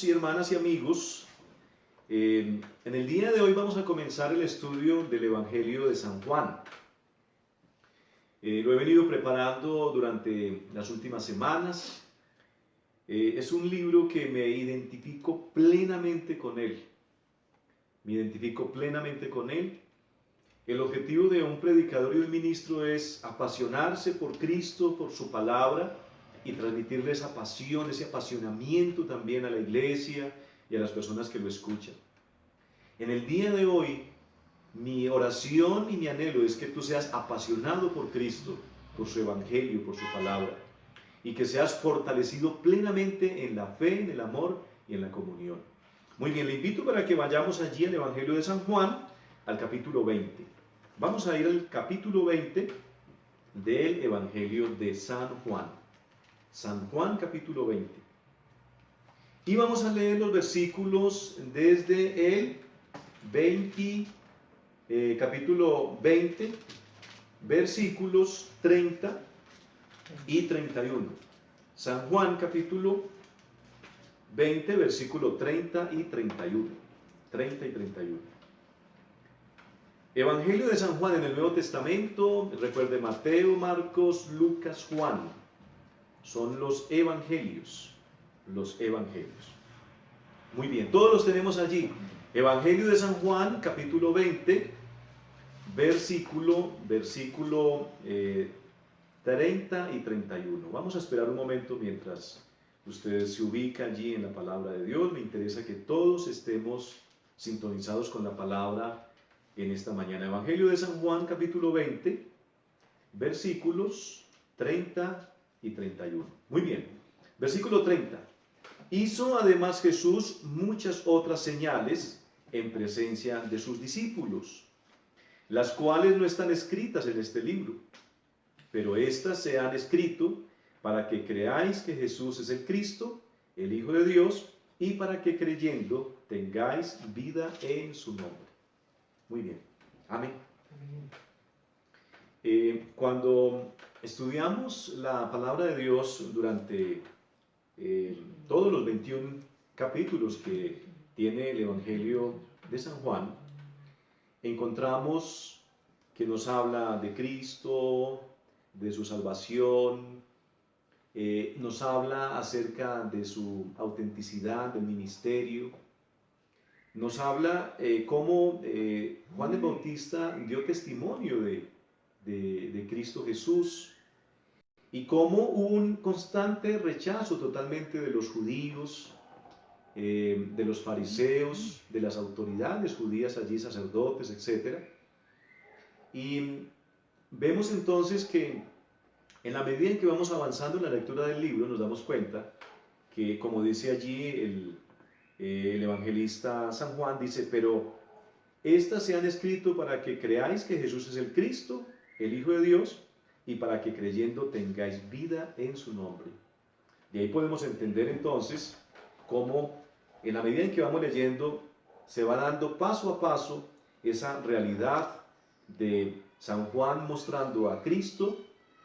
Y hermanas y amigos, en el día de hoy vamos a comenzar el estudio del Evangelio de San Juan. Lo he venido preparando durante las últimas semanas. Es un libro que me identifico plenamente con él. Me identifico plenamente con él. El objetivo de un predicador y un ministro es apasionarse por Cristo, por su palabra, y transmitirle esa pasión, ese apasionamiento también a la iglesia y a las personas que lo escuchan. En el día de hoy, mi oración y mi anhelo es que tú seas apasionado por Cristo, por su evangelio, por su palabra, y que seas fortalecido plenamente en la fe, en el amor y en la comunión. Muy bien, le invito para que vayamos allí al Evangelio de San Juan, al capítulo 20. Vamos a ir al capítulo 20 del Evangelio de San Juan. San Juan capítulo 20. Y vamos a leer los versículos desde el capítulo 20, versículos 30 y 31. San Juan capítulo 20, versículo 30 y 31. 30 y 31. Evangelio de San Juan en el Nuevo Testamento, recuerde Mateo, Marcos, Lucas, Juan. Son los evangelios. Los evangelios. Muy bien, todos los tenemos allí. Evangelio de San Juan, capítulo 20, versículo 30 y 31. Vamos a esperar un momento mientras ustedes se ubican allí en la palabra de Dios. Me interesa que todos estemos sintonizados con la palabra en esta mañana. Evangelio de San Juan, capítulo 20, versículos 30 y 31. Muy bien, versículo 30. Hizo además Jesús muchas otras señales en presencia de sus discípulos, las cuales no están escritas en este libro, pero éstas se han escrito para que creáis que Jesús es el Cristo, el Hijo de Dios, y para que creyendo tengáis vida en su nombre. Muy bien, amén. Cuando estudiamos la palabra de Dios durante todos los 21 capítulos que tiene el Evangelio de San Juan, encontramos que nos habla de Cristo, de su salvación, nos habla acerca de su autenticidad, del ministerio, nos habla cómo Juan el Bautista dio testimonio de Cristo Jesús, y cómo hubo un constante rechazo totalmente de los judíos, de los fariseos, de las autoridades judías allí, sacerdotes, etc. Y vemos entonces que en la medida en que vamos avanzando en la lectura del libro, nos damos cuenta que, como dice allí el evangelista San Juan, dice, pero estas se han escrito para que creáis que Jesús es el Cristo, el Hijo de Dios, y para que creyendo tengáis vida en su nombre. Y ahí podemos entender entonces cómo en la medida en que vamos leyendo se va dando paso a paso esa realidad de San Juan mostrando a Cristo,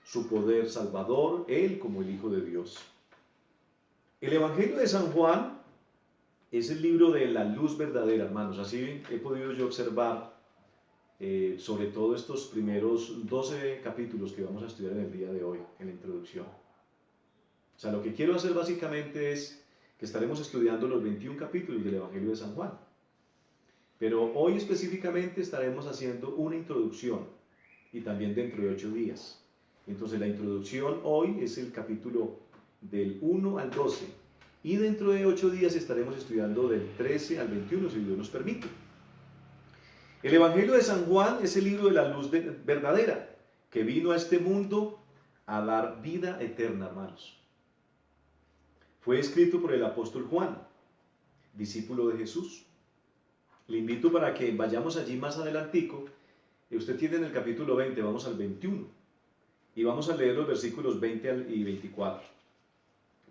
su poder salvador, él como el Hijo de Dios. El Evangelio de San Juan es el libro de la luz verdadera, hermanos. Así he podido yo observar sobre todo estos primeros 12 capítulos que vamos a estudiar en el día de hoy, en la introducción. O sea, lo que quiero hacer básicamente es que estaremos estudiando los 21 capítulos del Evangelio de San Juan. Pero hoy específicamente estaremos haciendo una introducción, y también dentro de 8 días. Entonces la introducción hoy es el capítulo del 1 al 12, y dentro de 8 días estaremos estudiando del 13 al 21, si Dios nos permite. El Evangelio de San Juan es el libro de la luz verdadera, que vino a este mundo a dar vida eterna, hermanos. Fue escrito por el apóstol Juan, discípulo de Jesús. Le invito para que vayamos allí más adelantico. Usted tiene en el capítulo 20, vamos al 21, y vamos a leer los versículos 20 y 24.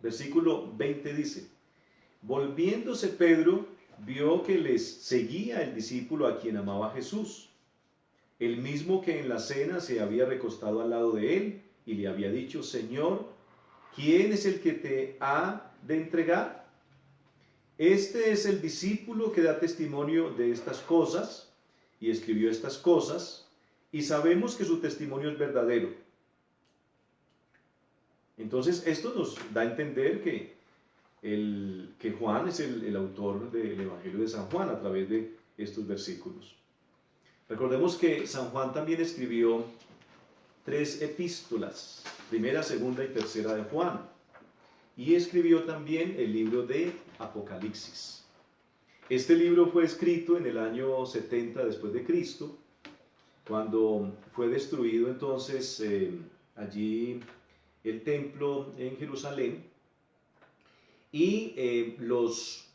Versículo 20 dice, volviéndose Pedro, vio que les seguía el discípulo a quien amaba Jesús, el mismo que en la cena se había recostado al lado de él y le había dicho, Señor, ¿quién es el que te ha de entregar? Este es el discípulo que da testimonio de estas cosas y escribió estas cosas, y sabemos que su testimonio es verdadero. Entonces, esto nos da a entender que Juan es el autor del Evangelio de San Juan a través de estos versículos. Recordemos que San Juan también escribió 3 epístolas, primera, segunda y tercera de Juan, y escribió también el libro de Apocalipsis. Este libro fue escrito en el año 70 después de Cristo, cuando fue destruido entonces allí el templo en Jerusalén, y los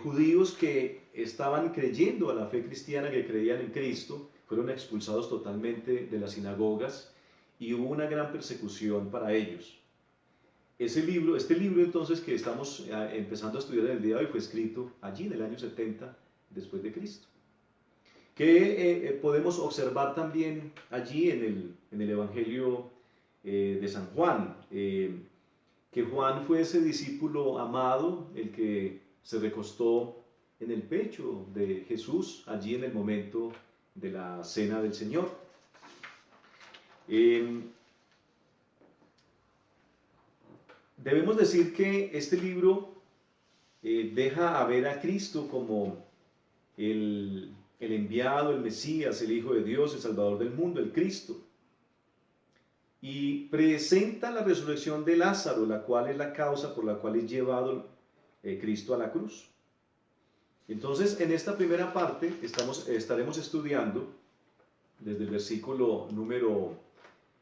judíos que estaban creyendo a la fe cristiana, que creían en Cristo, fueron expulsados totalmente de las sinagogas y hubo una gran persecución para ellos. Este libro entonces que estamos empezando a estudiar en el día de hoy fue escrito allí en el año 70 después de Cristo. Que podemos observar también allí en el Evangelio de San Juan, que Juan fue ese discípulo amado, el que se recostó en el pecho de Jesús allí en el momento de la cena del Señor. Debemos decir que este libro deja a ver a Cristo como el enviado, el Mesías, el Hijo de Dios, el Salvador del mundo, el Cristo. Y presenta la resurrección de Lázaro, la cual es la causa por la cual es llevado Cristo a la cruz. Entonces, en esta primera parte estaremos estudiando desde el versículo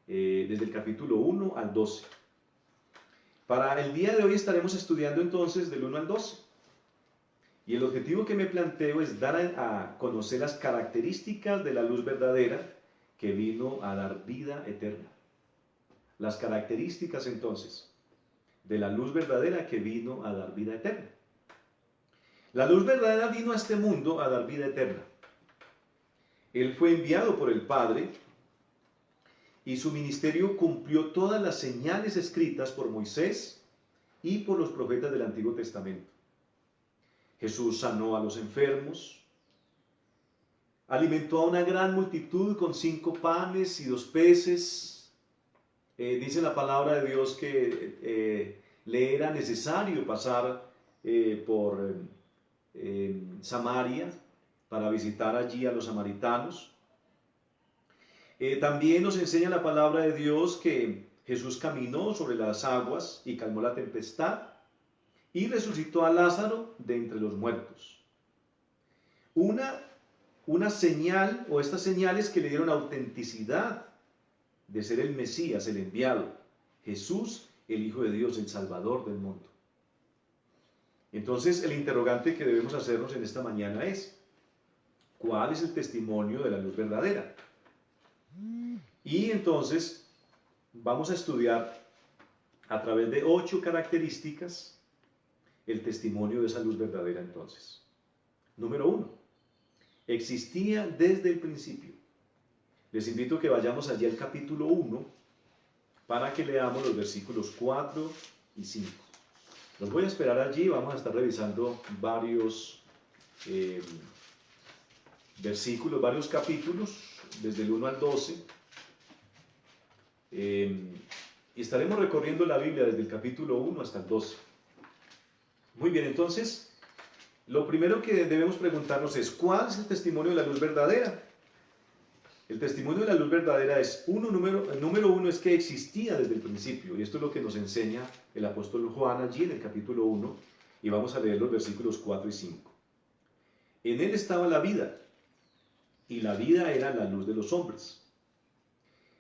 desde el capítulo 1 al 12. Para el día de hoy estaremos estudiando entonces del 1 al 12. Y el objetivo que me planteo es dar a conocer las características de la luz verdadera que vino a dar vida eterna. Las características entonces de la luz verdadera que vino a dar vida eterna. La luz verdadera vino a este mundo a dar vida eterna. Él fue enviado por el Padre y su ministerio cumplió todas las señales escritas por Moisés y por los profetas del Antiguo Testamento. Jesús sanó a los enfermos, alimentó a una gran multitud con 5 panes y 2 peces. Dice la palabra de Dios que le era necesario pasar por Samaria para visitar allí a los samaritanos. También nos enseña la palabra de Dios que Jesús caminó sobre las aguas y calmó la tempestad y resucitó a Lázaro de entre los muertos. Una señal o estas señales que le dieron autenticidad de ser el Mesías, el enviado, Jesús, el Hijo de Dios, el Salvador del mundo. Entonces, el interrogante que debemos hacernos en esta mañana es: ¿cuál es el testimonio de la luz verdadera? Y entonces vamos a estudiar a través de 8 características el testimonio de esa luz verdadera entonces. Número 1. Existía desde el principio. Les invito a que vayamos allí al capítulo 1 para que leamos los versículos 4 y 5. Los voy a esperar allí, vamos a estar revisando varios versículos, varios capítulos, desde el 1 al 12. Y estaremos recorriendo la Biblia desde el capítulo 1 hasta el 12. Muy bien, entonces, lo primero que debemos preguntarnos es: ¿cuál es el testimonio de la luz verdadera? El testimonio de la luz verdadera es, número uno es que existía desde el principio, y esto es lo que nos enseña el apóstol Juan allí en el capítulo 1, y vamos a leer los versículos 4 y 5. En él estaba la vida, y la vida era la luz de los hombres.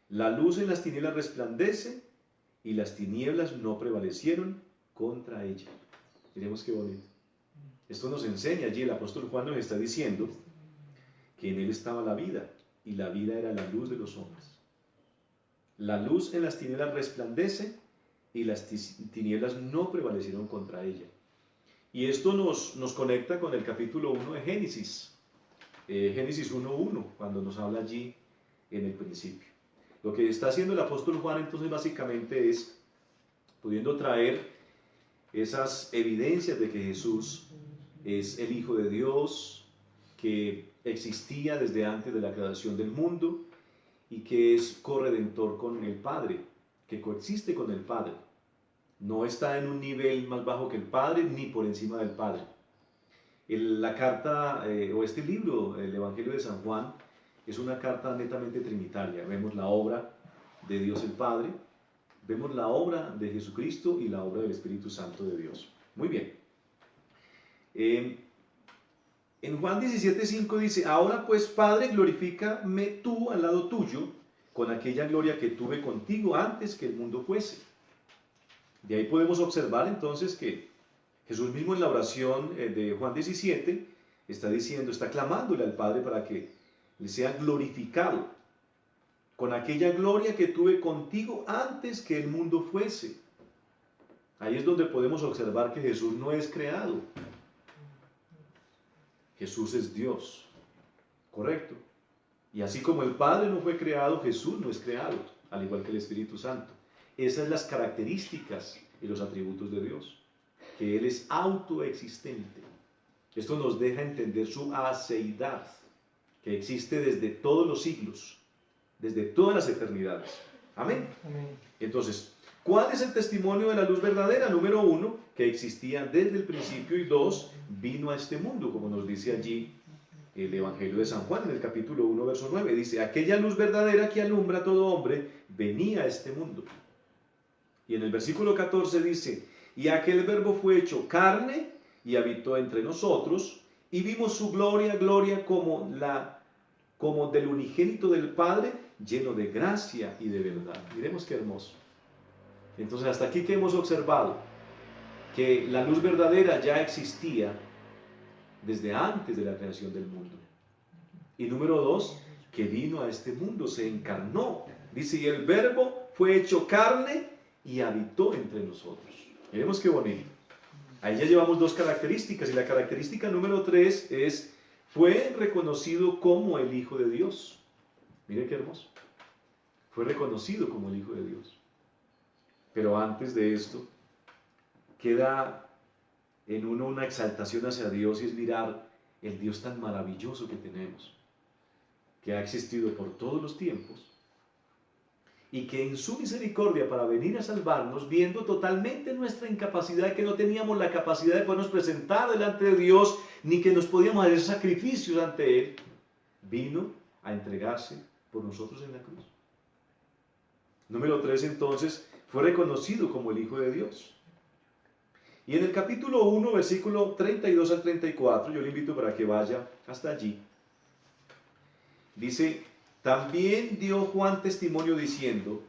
La luz en las tinieblas resplandece, y las tinieblas no prevalecieron contra ella. Miremos qué bonito. Esto nos enseña allí, el apóstol Juan nos está diciendo que en él estaba la vida, y la vida era la luz de los hombres. La luz en las tinieblas resplandece, y las tinieblas no prevalecieron contra ella. Y esto nos conecta con el capítulo 1 de Génesis. Génesis 1:1, cuando nos habla allí en el principio. Lo que está haciendo el apóstol Juan entonces básicamente es pudiendo traer esas evidencias de que Jesús es el Hijo de Dios que existía desde antes de la creación del mundo y que es corredentor con el Padre, que coexiste con el Padre. No está en un nivel más bajo que el Padre ni por encima del Padre. La carta o este libro, el Evangelio de San Juan, es una carta netamente trinitaria. Vemos la obra de Dios el Padre, vemos la obra de Jesucristo y la obra del Espíritu Santo de Dios. Muy bien. En Juan 17:5 dice, ahora pues Padre, glorifícame tú al lado tuyo con aquella gloria que tuve contigo antes que el mundo fuese. De ahí podemos observar entonces que Jesús mismo en la oración de Juan 17 está diciendo, está clamándole al Padre para que le sea glorificado con aquella gloria que tuve contigo antes que el mundo fuese. Ahí es donde podemos observar que Jesús no es creado. Jesús es Dios, ¿correcto? Y así como el Padre no fue creado, Jesús no es creado, al igual que el Espíritu Santo. Esas son las características y los atributos de Dios, que Él es autoexistente. Esto nos deja entender su aceidad, que existe desde todos los siglos, desde todas las eternidades. Amén. Amén. Entonces, ¿cuál es el testimonio de la luz verdadera? Número 1, que existía desde el principio, y 2, vino a este mundo, como nos dice allí el Evangelio de San Juan, en el capítulo 1, verso 9. Dice, aquella luz verdadera que alumbra a todo hombre, venía a este mundo. Y en el versículo 14 dice, y aquel verbo fue hecho carne y habitó entre nosotros, y vimos su gloria, gloria como del unigénito del Padre, lleno de gracia y de verdad. Miremos qué hermoso. Entonces, hasta aquí que hemos observado que la luz verdadera ya existía desde antes de la creación del mundo. Y número 2, que vino a este mundo, se encarnó. Dice, y el verbo fue hecho carne y habitó entre nosotros. Miremos qué bonito. Ahí ya llevamos 2 características, y la característica número 3 es, fue reconocido como el Hijo de Dios. Mire qué hermoso. Fue reconocido como el Hijo de Dios. Pero antes de esto, queda en uno una exaltación hacia Dios, y es mirar el Dios tan maravilloso que tenemos, que ha existido por todos los tiempos, y que en su misericordia para venir a salvarnos, viendo totalmente nuestra incapacidad, que no teníamos la capacidad de podernos presentar delante de Dios, ni que nos podíamos hacer sacrificios ante Él, vino a entregarse por nosotros en la cruz. Número 3, entonces, fue reconocido como el Hijo de Dios. Y en el capítulo 1, versículo 32 al 34, yo le invito para que vaya hasta allí. Dice, también dio Juan testimonio diciendo,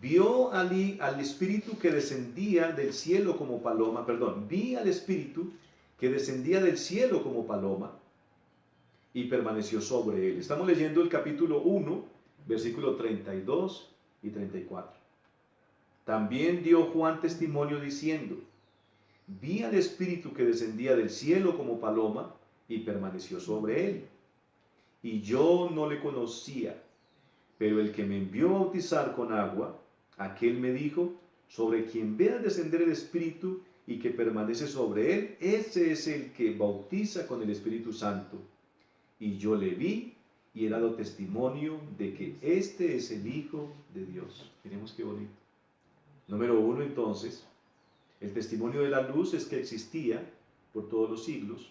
vio al Espíritu que descendía del cielo como paloma, vi al Espíritu que descendía del cielo como paloma y permaneció sobre él. Estamos leyendo el capítulo 1, versículo 32 y 34. También dio Juan testimonio diciendo, vi al Espíritu que descendía del cielo como paloma y permaneció sobre él. Y yo no le conocía, pero el que me envió a bautizar con agua, aquel me dijo, sobre quien vea descender el Espíritu y que permanece sobre él, ese es el que bautiza con el Espíritu Santo. Y yo le vi y he dado testimonio de que este es el Hijo de Dios. Miremos qué bonito. Número 1, entonces, el testimonio de la luz es que existía por todos los siglos.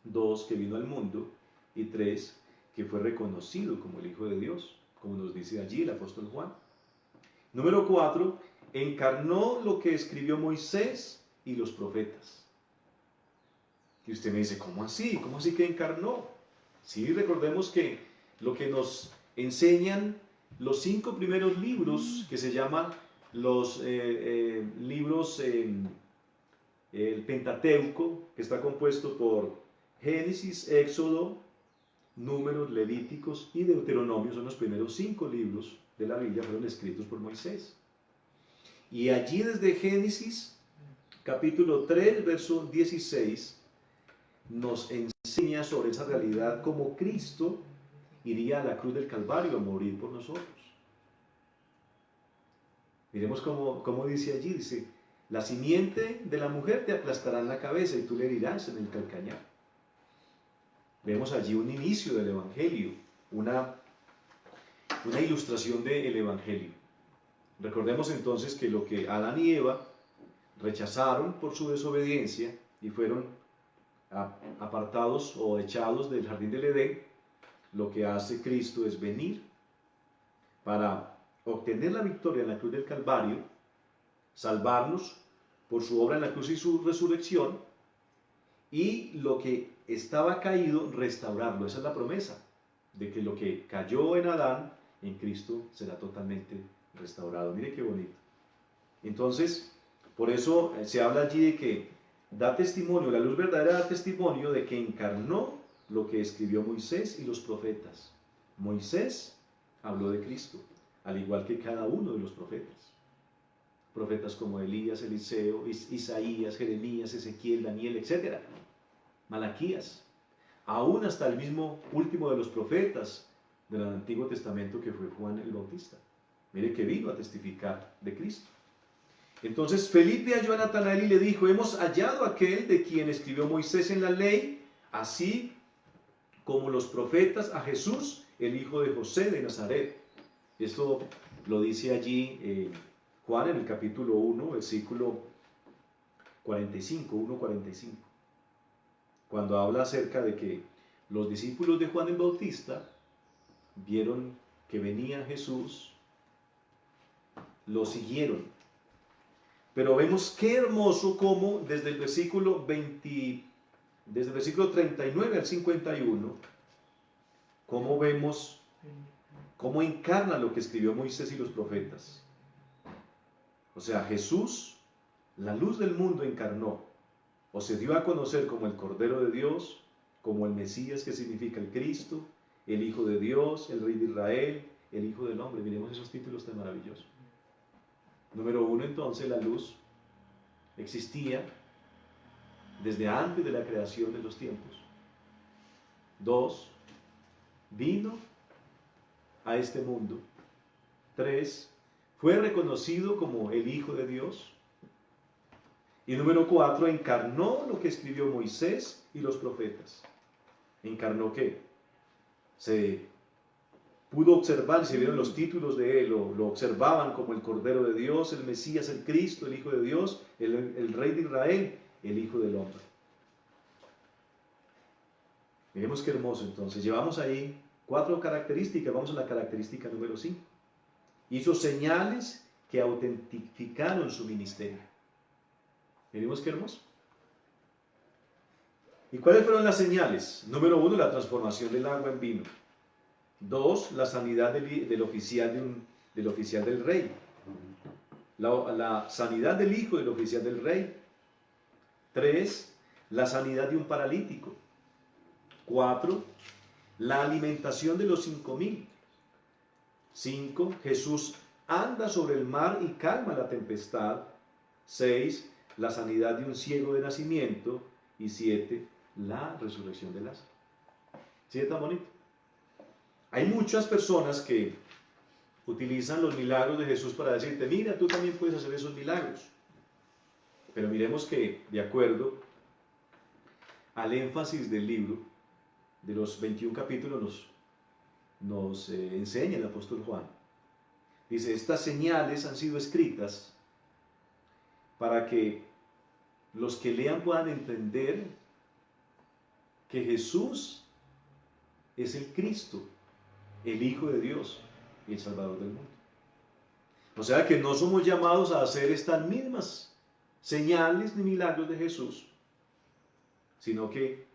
2, que vino al mundo. Y 3, que fue reconocido como el Hijo de Dios, como nos dice allí el apóstol Juan. Número 4, encarnó lo que escribió Moisés y los profetas. Y usted me dice, ¿cómo así? ¿Cómo así que encarnó? Sí, recordemos que lo que nos enseñan los 5 primeros libros, que se llaman los libros, el Pentateuco, que está compuesto por Génesis, Éxodo, Números, Levíticos y Deuteronomio, son los primeros 5 libros de la Biblia, fueron escritos por Moisés. Y allí desde Génesis, capítulo 3, verso 16, nos enseña sobre esa realidad, como Cristo iría a la cruz del Calvario a morir por nosotros. Miremos cómo dice allí, dice, la simiente de la mujer te aplastará en la cabeza y tú le herirás en el calcañar. Vemos allí un inicio del Evangelio, una ilustración del Evangelio. Recordemos entonces que lo que Adán y Eva rechazaron por su desobediencia y fueron apartados o echados del jardín del Edén, lo que hace Cristo es venir para obtener la victoria en la cruz del Calvario, salvarnos por su obra en la cruz y su resurrección, y lo que estaba caído, restaurarlo. Esa es la promesa, de que lo que cayó en Adán, en Cristo será totalmente restaurado. Mire qué bonito. Entonces, por eso se habla allí de que da testimonio, la luz verdadera da testimonio de que encarnó lo que escribió Moisés y los profetas. Moisés habló de Cristo, al igual que cada uno de los profetas. Profetas como Elías, Eliseo, Isaías, Jeremías, Ezequiel, Daniel, etc. Malaquías, aún hasta el mismo último de los profetas del Antiguo Testamento, que fue Juan el Bautista. Mire que vino a testificar de Cristo. Entonces Felipe halló a Natanael y le dijo: hemos hallado a aquel de quien escribió Moisés en la ley, así como los profetas, a Jesús, el hijo de José de Nazaret. Esto lo dice allí Juan en el capítulo 1, versículo 45, 1:45. Cuando habla acerca de que los discípulos de Juan el Bautista vieron que venía Jesús, lo siguieron. Pero vemos qué hermoso cómo desde el versículo 39 al 51, cómo vemos cómo encarna lo que escribió Moisés y los profetas. O sea, Jesús, la luz del mundo, encarnó, o se dio a conocer como el Cordero de Dios, como el Mesías, que significa el Cristo, el Hijo de Dios, el Rey de Israel, el Hijo del Hombre. Miremos esos títulos tan maravillosos. Número 1, entonces, la luz existía desde antes de la creación de los tiempos. 2, vino a este mundo. 3, fue reconocido como el Hijo de Dios. Y número 4, encarnó lo que escribió Moisés y los profetas. ¿Encarnó qué? Se pudo observar, se vieron los títulos de él, lo observaban como el Cordero de Dios, el Mesías, el Cristo, el Hijo de Dios, el Rey de Israel, el Hijo del Hombre. Miremos qué hermoso. Entonces, llevamos ahí 4 características. Vamos a la característica número 5. Hizo señales que autentificaron su ministerio. Miremos qué hermoso. ¿Y cuáles fueron las señales? Número 1, la transformación del agua en vino. 2, la sanidad del oficial del rey. La sanidad del hijo del oficial del rey. 3, la sanidad de un paralítico. 4, la alimentación de los 5,000. 5, Jesús anda sobre el mar y calma la tempestad. 6, la sanidad de un ciego de nacimiento. Y 7, la resurrección de Lázaro. ¿Sí está bonito? Hay muchas personas que utilizan los milagros de Jesús para decirte: mira, tú también puedes hacer esos milagros. Pero miremos que, de acuerdo al énfasis del libro, de los 21 capítulos, nos enseña el apóstol Juan. Dice: estas señales han sido escritas para que los que lean puedan entender que Jesús es el Cristo, el Hijo de Dios y el Salvador del mundo. O sea que no somos llamados a hacer estas mismas señales ni milagros de Jesús, sino que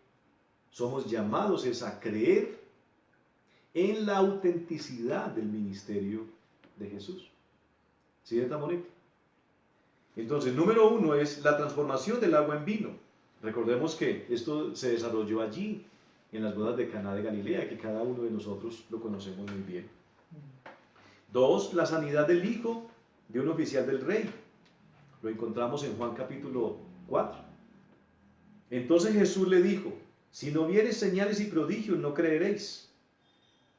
somos llamados a creer en la autenticidad del ministerio de Jesús. ¿Sí está bonito? Entonces, número 1 es la transformación del agua en vino. Recordemos que esto se desarrolló allí, en las bodas de Caná de Galilea, que cada uno de nosotros lo conocemos muy bien. 2, la sanidad del hijo de un oficial del rey. Lo encontramos en Juan capítulo 4. Entonces Jesús le dijo: si no viereis señales y prodigios, no creeréis.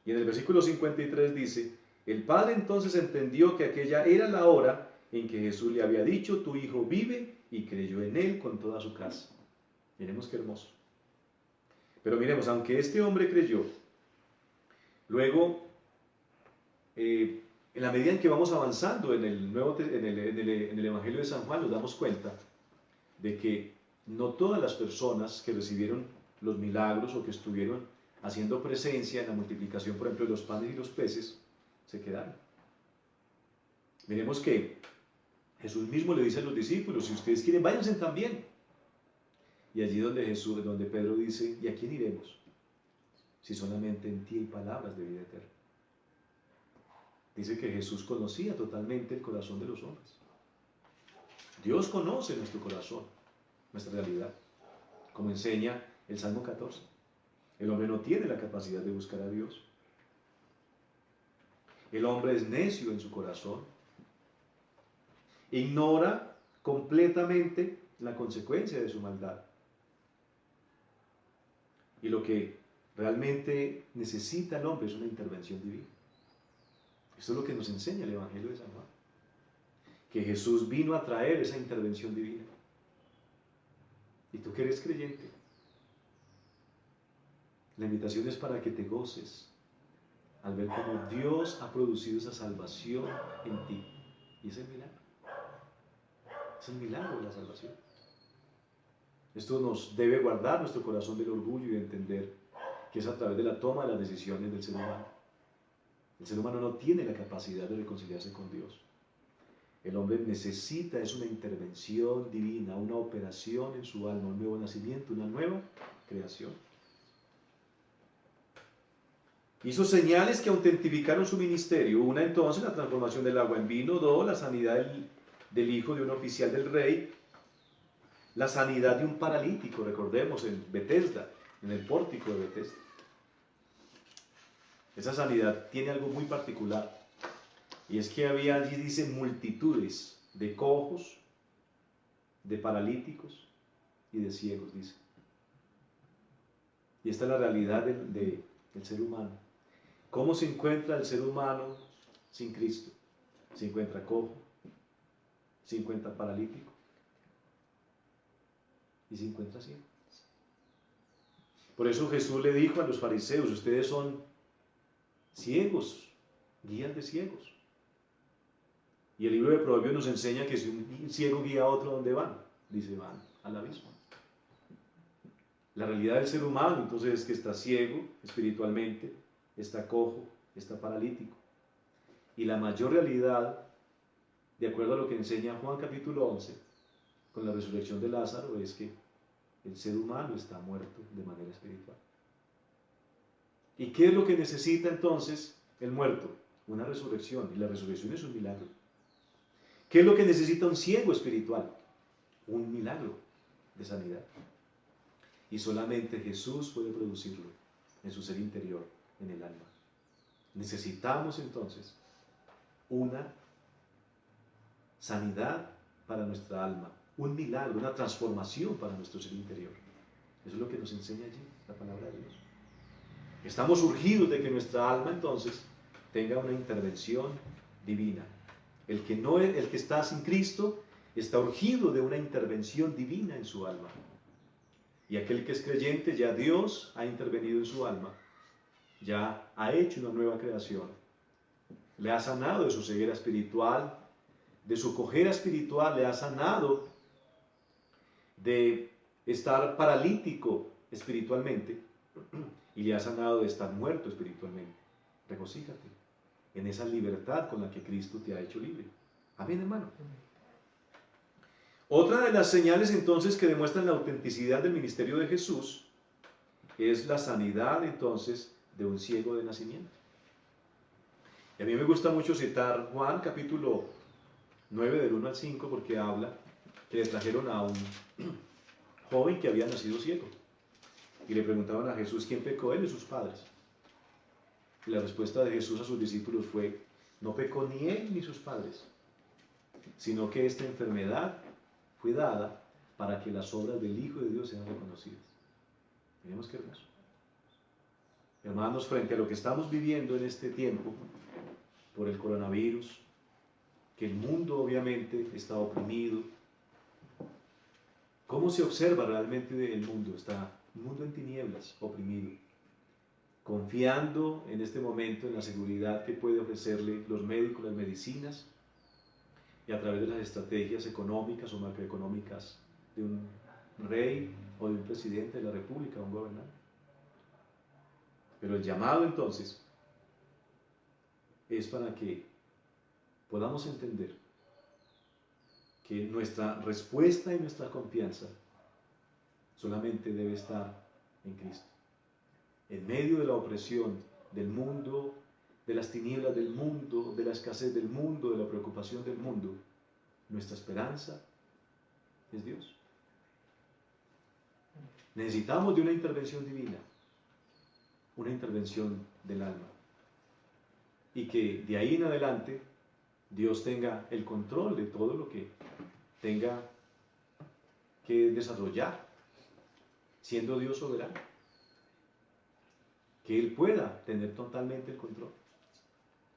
Y en el versículo 53 dice: el padre entonces entendió que aquella era la hora en que Jesús le había dicho, tu hijo vive, y creyó en él con toda su casa. Miremos qué hermoso. Pero miremos, aunque este hombre creyó, luego, en la medida en que vamos avanzando en el Evangelio de San Juan, nos damos cuenta de que no todas las personas que recibieron los milagros o que estuvieron haciendo presencia en la multiplicación, por ejemplo, de los panes y los peces, se quedaron. Miremos que Jesús mismo le dice a los discípulos, si ustedes quieren, váyanse también. Y allí donde Pedro dice, ¿y a quién iremos? Si solamente en ti hay palabras de vida eterna. Dice que Jesús conocía totalmente el corazón de los hombres. Dios conoce nuestro corazón, nuestra realidad, como enseña el Salmo 14. El hombre no tiene la capacidad de buscar a Dios. El hombre es necio en su corazón. Ignora completamente la consecuencia de su maldad. Y lo que realmente necesita el hombre es una intervención divina. Esto es lo que nos enseña el Evangelio de San Juan. Que Jesús vino a traer esa intervención divina. ¿Y tú que eres creyente? La invitación es para que te goces al ver cómo Dios ha producido esa salvación en ti. Y ese es el milagro. Es el milagro de la salvación. Esto nos debe guardar nuestro corazón del orgullo y de entender que es a través de la toma de las decisiones del ser humano. El ser humano no tiene la capacidad de reconciliarse con Dios. El hombre necesita es una intervención divina, una operación en su alma, un nuevo nacimiento, una nueva creación. Hizo señales que autentificaron su ministerio. Una entonces, la transformación del agua en vino. Dos, la sanidad del hijo de un oficial del rey. La sanidad de un paralítico, recordemos, en Betesda, en el pórtico de Betesda. Esa sanidad tiene algo muy particular. Y es que había allí, dice, multitudes de cojos, de paralíticos y de ciegos, dice. Y esta es la realidad del ser humano. ¿Cómo se encuentra el ser humano sin Cristo? Se encuentra cojo, se encuentra paralítico y se encuentra ciego. Por eso Jesús le dijo a los fariseos, ustedes son ciegos, guías de ciegos. Y el libro de Proverbios nos enseña que si un ciego guía a otro, ¿dónde van? Dice, van al abismo. La realidad del ser humano entonces es que está ciego espiritualmente, está cojo, está paralítico. Y la mayor realidad, de acuerdo a lo que enseña Juan capítulo 11, con la resurrección de Lázaro, es que el ser humano está muerto de manera espiritual. ¿Y qué es lo que necesita entonces el muerto? Una resurrección, y la resurrección es un milagro. ¿Qué es lo que necesita un ciego espiritual? Un milagro de sanidad. Y solamente Jesús puede producirlo en su ser interior, en el alma. Necesitamos entonces una sanidad para nuestra alma, un milagro, una transformación para nuestro ser interior. Eso es lo que nos enseña allí la palabra de Dios. Estamos urgidos de que nuestra alma entonces tenga una intervención divina. El que está sin Cristo está urgido de una intervención divina en su alma. Y aquel que es creyente, ya Dios ha intervenido en su alma, ya ha hecho una nueva creación, le ha sanado de su ceguera espiritual, de su cojera espiritual, le ha sanado de estar paralítico espiritualmente y le ha sanado de estar muerto espiritualmente. Regocíjate en esa libertad con la que Cristo te ha hecho libre. Amén, hermano. Otra de las señales entonces que demuestran la autenticidad del ministerio de Jesús es la sanidad entonces de un ciego de nacimiento. Y a mí me gusta mucho citar Juan capítulo 9 del 1 al 5 porque habla que le trajeron a un joven que había nacido ciego y le preguntaban a Jesús quién pecó, él y sus padres. Y la respuesta de Jesús a sus discípulos fue, no pecó ni él ni sus padres, sino que esta enfermedad fue dada para que las obras del Hijo de Dios sean reconocidas. Miremos qué hermoso. Hermanos, frente a lo que estamos viviendo en este tiempo, por el coronavirus, que el mundo obviamente está oprimido. ¿Cómo se observa realmente el mundo? Está un mundo en tinieblas, oprimido, confiando en este momento en la seguridad que puede ofrecerle los médicos, las medicinas, y a través de las estrategias económicas o macroeconómicas de un rey o de un presidente de la república, un gobernante. Pero el llamado entonces es para que podamos entender que nuestra respuesta y nuestra confianza solamente debe estar en Cristo. En medio de la opresión del mundo, de las tinieblas del mundo, de la escasez del mundo, de la preocupación del mundo, nuestra esperanza es Dios. Necesitamos de una intervención divina, una intervención del alma, y que de ahí en adelante Dios tenga el control de todo lo que tenga que desarrollar, siendo Dios soberano, que Él pueda tener totalmente el control.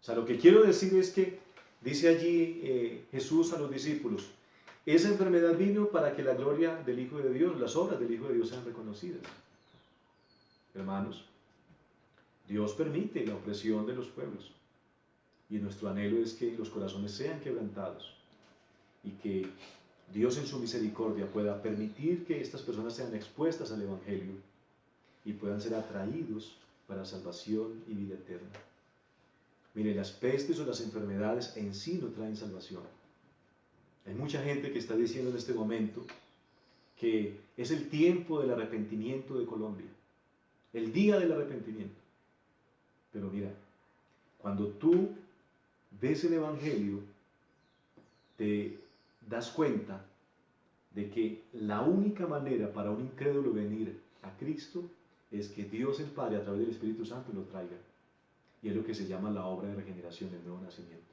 O sea, lo que quiero decir es que dice allí Jesús a los discípulos, esa enfermedad vino para que la gloria del Hijo de Dios, las obras del Hijo de Dios sean reconocidas. Hermanos, Dios permite la opresión de los pueblos, y nuestro anhelo es que los corazones sean quebrantados y que Dios en su misericordia pueda permitir que estas personas sean expuestas al Evangelio y puedan ser atraídos para salvación y vida eterna. Mire, las pestes o las enfermedades en sí no traen salvación. Hay mucha gente que está diciendo en este momento que es el tiempo del arrepentimiento de Colombia, el día del arrepentimiento. Pero mira, cuando tú ves el Evangelio, te das cuenta de que la única manera para un incrédulo venir a Cristo es que Dios el Padre a través del Espíritu Santo lo traiga. Y es lo que se llama la obra de regeneración, el nuevo nacimiento.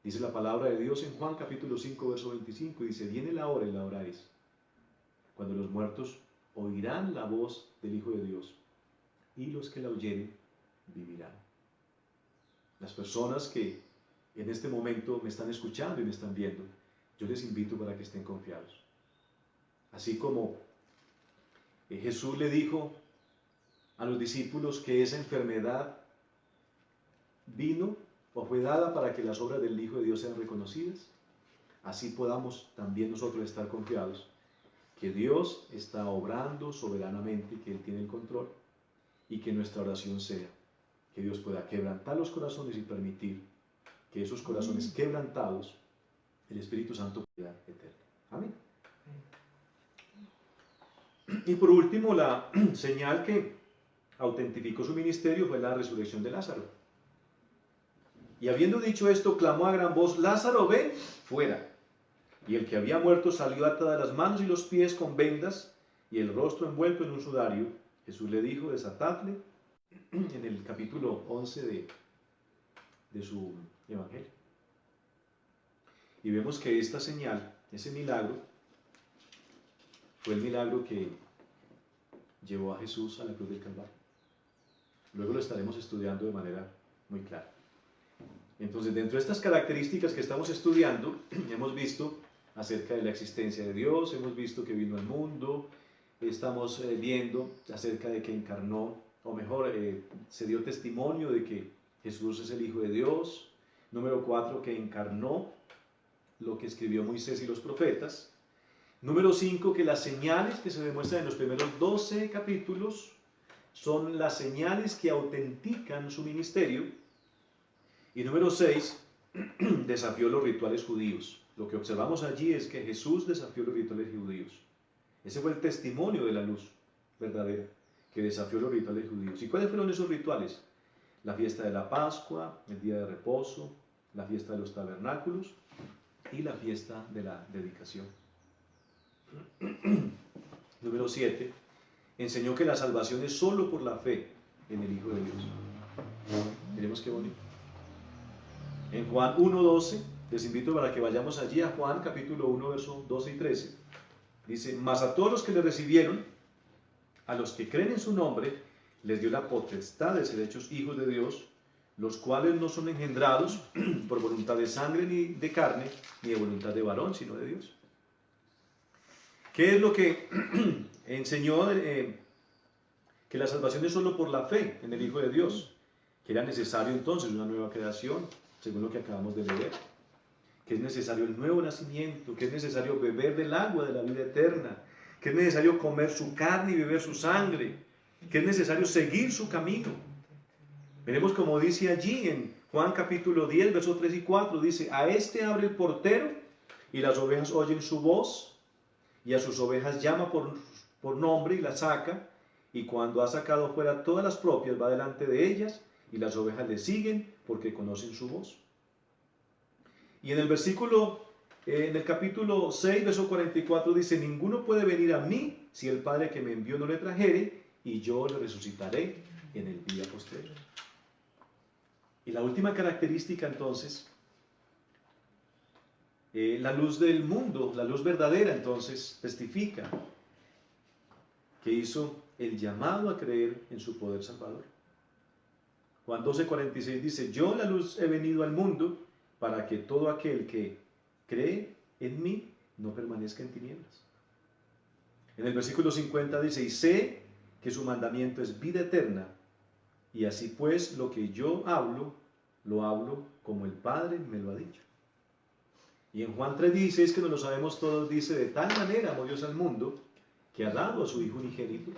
Dice la palabra de Dios en Juan capítulo 5, verso 25, dice, viene la hora y la hora es, cuando los muertos oirán la voz del Hijo de Dios, y los que la oyeren vivirán. Las personas que en este momento me están escuchando y me están viendo, yo les invito para que estén confiados. Así como Jesús le dijo a los discípulos que esa enfermedad vino o fue dada para que las obras del Hijo de Dios sean reconocidas, así podamos también nosotros estar confiados que Dios está obrando soberanamente, que Él tiene el control, y que nuestra oración sea que Dios pueda quebrantar los corazones y permitir que esos corazones quebrantados, el Espíritu Santo pueda eterno. Amén. Y por último, la señal que autentificó su ministerio fue la resurrección de Lázaro. Y habiendo dicho esto, clamó a gran voz, Lázaro, ven fuera. Y el que había muerto salió atada las manos y los pies con vendas y el rostro envuelto en un sudario. Jesús le dijo, desatadle, en el capítulo 11 de su evangelio. Y vemos que esta señal, ese milagro, fue el milagro que llevó a Jesús a la cruz del Calvario. Luego lo estaremos estudiando de manera muy clara. Entonces, dentro de estas características que estamos estudiando, hemos visto acerca de la existencia de Dios, hemos visto que vino al mundo, estamos viendo acerca de que encarnó, o mejor, se dio testimonio de que Jesús es el Hijo de Dios. Número 4, que encarnó lo que escribió Moisés y los profetas. Número 5, que las señales que se demuestran en los primeros 12 capítulos son las señales que autentican su ministerio. Y número 6, desafió los rituales judíos. Lo que observamos allí es que Jesús desafió los rituales judíos. Ese fue el testimonio de la luz verdadera, que desafió los rituales judíos. ¿Y cuáles fueron esos rituales? La fiesta de la Pascua, el día de reposo, la fiesta de los tabernáculos y la fiesta de la dedicación. Número 7, enseñó que la salvación es solo por la fe en el Hijo de Dios. Miremos qué bonito. En Juan 1:12, les invito para que vayamos allí a Juan capítulo 1, versos 12 y 13. Dice, mas a todos los que le recibieron, a los que creen en su nombre, les dio la potestad de ser hechos hijos de Dios, los cuales no son engendrados por voluntad de sangre ni de carne, ni de voluntad de varón, sino de Dios. ¿Qué es lo que enseñó que la salvación es solo por la fe en el Hijo de Dios? Que era necesario entonces una nueva creación, según lo que acabamos de leer. Que es necesario el nuevo nacimiento, que es necesario beber del agua de la vida eterna, que es necesario comer su carne y beber su sangre, que es necesario seguir su camino. Veremos como dice allí en Juan capítulo 10, versos 3 y 4, dice: a este abre el portero y las ovejas oyen su voz, y a sus ovejas llama por nombre y las saca, y cuando ha sacado fuera todas las propias va delante de ellas, y las ovejas le siguen porque conocen su voz. Y en el capítulo 6, verso 44 dice: ninguno puede venir a mí si el Padre que me envió no le trajere, y yo le resucitaré en el día posterior. Y la última característica entonces, la luz del mundo, la luz verdadera entonces testifica que hizo el llamado a creer en su poder salvador. Juan 12:46 dice: yo la luz he venido al mundo para que todo aquel que cree en mí no permanezca en tinieblas. En el versículo 50 dice: y sé que su mandamiento es vida eterna, y así pues lo que yo hablo, lo hablo como el Padre me lo ha dicho. Y en Juan 3:16, que nos lo sabemos todos, dice: de tal manera amó Dios al mundo, que ha dado a su Hijo unigénito,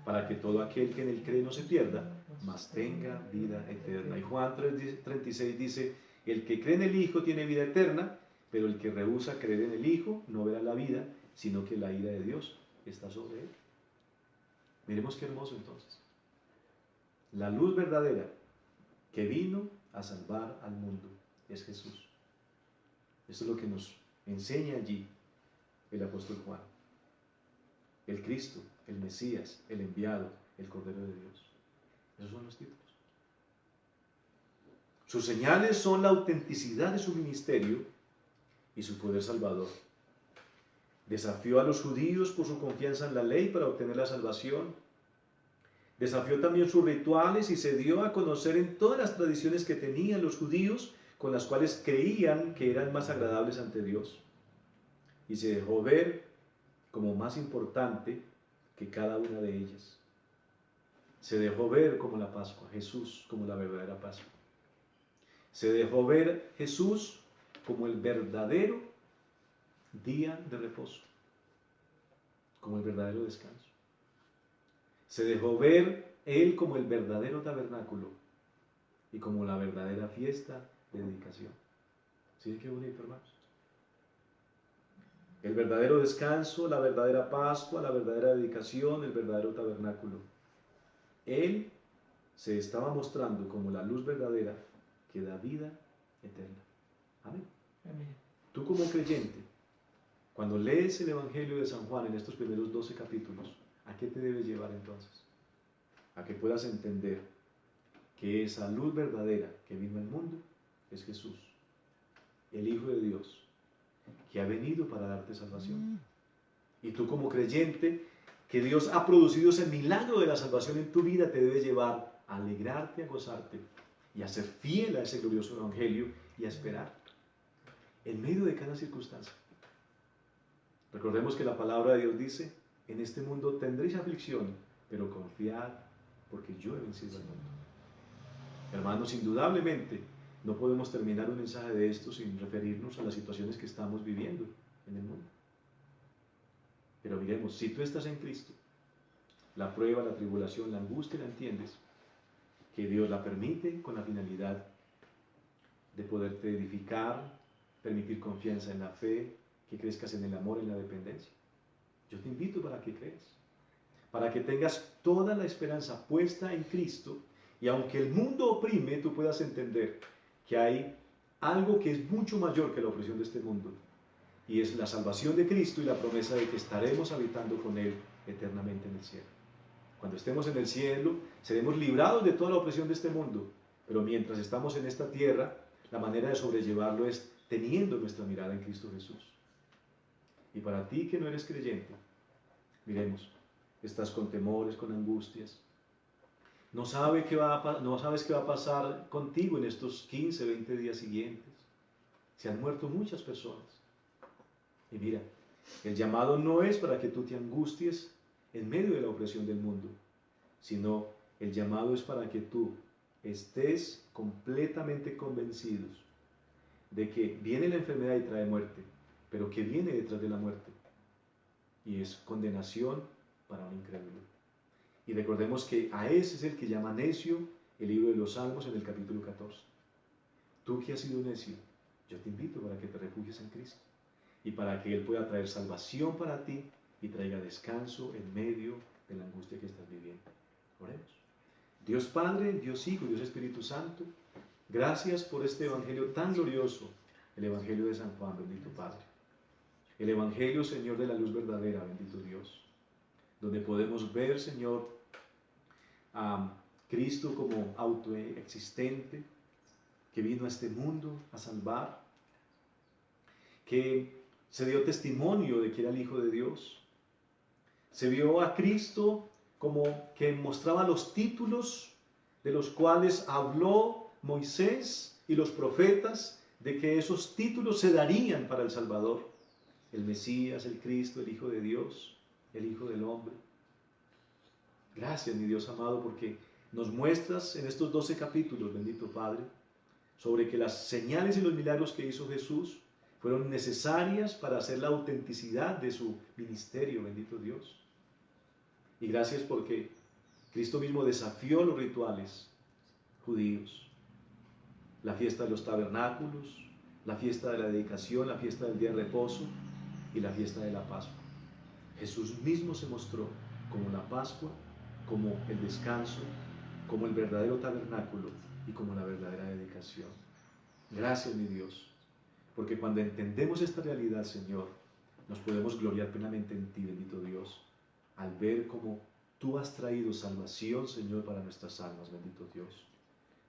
para que todo aquel que en él cree no se pierda, mas tenga vida eterna. Y Juan 3:36 dice: el que cree en el Hijo tiene vida eterna, pero el que rehúsa creer en el Hijo no verá la vida, sino que la ira de Dios está sobre él. Miremos qué hermoso entonces. La luz verdadera que vino a salvar al mundo es Jesús. Esto es lo que nos enseña allí el apóstol Juan. El Cristo, el Mesías, el enviado, el Cordero de Dios. Esos son los títulos. Sus señales son la autenticidad de su ministerio y su poder salvador. Desafió a los judíos por su confianza en la ley para obtener la salvación. Desafió también sus rituales y se dio a conocer en todas las tradiciones que tenían los judíos, con las cuales creían que eran más agradables ante Dios. Y se dejó ver como más importante que cada una de ellas. Se dejó ver como la Pascua, Jesús como la verdadera Pascua. Se dejó ver Jesús como el verdadero día de reposo, como el verdadero descanso. Se dejó ver Él como el verdadero tabernáculo y como la verdadera fiesta de dedicación. ¿Sí? Qué bonito, hermanos. El verdadero descanso, la verdadera Pascua, la verdadera dedicación, el verdadero tabernáculo. Él se estaba mostrando como la luz verdadera que da vida eterna. Amén. Amén. Tú como creyente, cuando lees el Evangelio de San Juan en estos primeros 12 capítulos, ¿a qué te debes llevar entonces? A que puedas entender que esa luz verdadera que vino al mundo es Jesús, el Hijo de Dios, que ha venido para darte salvación. Y tú como creyente, que Dios ha producido ese milagro de la salvación en tu vida, te debe llevar a alegrarte, a gozarte y a ser fiel a ese glorioso Evangelio y a esperar en medio de cada circunstancia. Recordemos que la palabra de Dios dice: en este mundo tendréis aflicción, pero confiad, porque yo he vencido al mundo. Hermanos, indudablemente no podemos terminar un mensaje de esto sin referirnos a las situaciones que estamos viviendo en el mundo. Pero miremos, si tú estás en Cristo, la prueba, la tribulación, la angustia, la entiendes, que Dios la permite con la finalidad de poderte edificar, permitir confianza en la fe, que crezcas en el amor y en la dependencia. Yo te invito para que creas, para que tengas toda la esperanza puesta en Cristo, y aunque el mundo oprime, tú puedas entender que hay algo que es mucho mayor que la opresión de este mundo, y es la salvación de Cristo y la promesa de que estaremos habitando con Él eternamente en el cielo. Cuando estemos en el cielo, seremos librados de toda la opresión de este mundo, pero mientras estamos en esta tierra, la manera de sobrellevarlo es teniendo nuestra mirada en Cristo Jesús. Y para ti que no eres creyente, miremos, estás con temores, con angustias, No sabes qué va a pasar contigo en estos 15, 20 días siguientes. Se han muerto muchas personas. Y mira, el llamado no es para que tú te angusties en medio de la opresión del mundo, sino el llamado es para que tú estés completamente convencidos de que viene la enfermedad y trae muerte, pero que viene detrás de la muerte, y es condenación para un incrédulo. Y recordemos que a ese es el que llama necio el libro de los Salmos en el capítulo 14. Tú que has sido necio, yo te invito para que te refugies en Cristo y para que Él pueda traer salvación para ti y traiga descanso en medio de la angustia que estás viviendo. Oremos. Dios Padre, Dios Hijo, Dios Espíritu Santo, gracias por este Evangelio tan glorioso, el Evangelio de San Juan, bendito Padre. El Evangelio, Señor, de la luz verdadera, bendito Dios, donde podemos ver, Señor, a Cristo como autoexistente, que vino a este mundo a salvar, que se dio testimonio de que era el Hijo de Dios. Se vio a Cristo como que mostraba los títulos de los cuales habló Moisés y los profetas, de que esos títulos se darían para el Salvador, el Mesías, el Cristo, el Hijo de Dios, el Hijo del Hombre. Gracias, mi Dios amado, porque nos muestras en estos 12 capítulos, bendito Padre, sobre que las señales y los milagros que hizo Jesús fueron necesarias para hacer la autenticidad de su ministerio, bendito Dios. Y gracias porque Cristo mismo desafió los rituales judíos, la fiesta de los tabernáculos, la fiesta de la dedicación, la fiesta del día de reposo y la fiesta de la Pascua. Jesús mismo se mostró como la Pascua, como el descanso, como el verdadero tabernáculo y como la verdadera dedicación. Gracias, mi Dios, porque cuando entendemos esta realidad, Señor, nos podemos gloriar plenamente en ti, bendito Dios, al ver cómo tú has traído salvación, Señor, para nuestras almas, bendito Dios.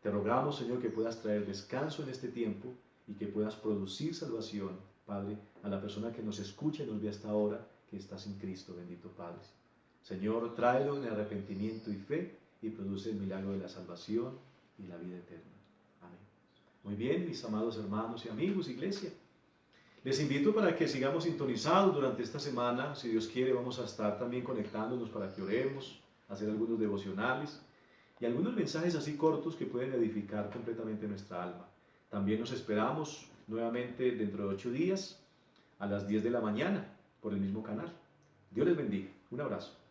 Te rogamos, Señor, que puedas traer descanso en este tiempo y que puedas producir salvación, Padre, a la persona que nos escucha y nos ve hasta ahora, que está sin Cristo, bendito Padre. Señor, tráelo en arrepentimiento y fe y produce el milagro de la salvación y la vida eterna. Amén. Muy bien, mis amados hermanos y amigos, iglesia. Les invito para que sigamos sintonizados durante esta semana. Si Dios quiere, vamos a estar también conectándonos para que oremos, hacer algunos devocionales y algunos mensajes así cortos que pueden edificar completamente nuestra alma. También nos esperamos nuevamente dentro de 8 días a las 10 de la mañana por el mismo canal. Dios les bendiga. Un abrazo.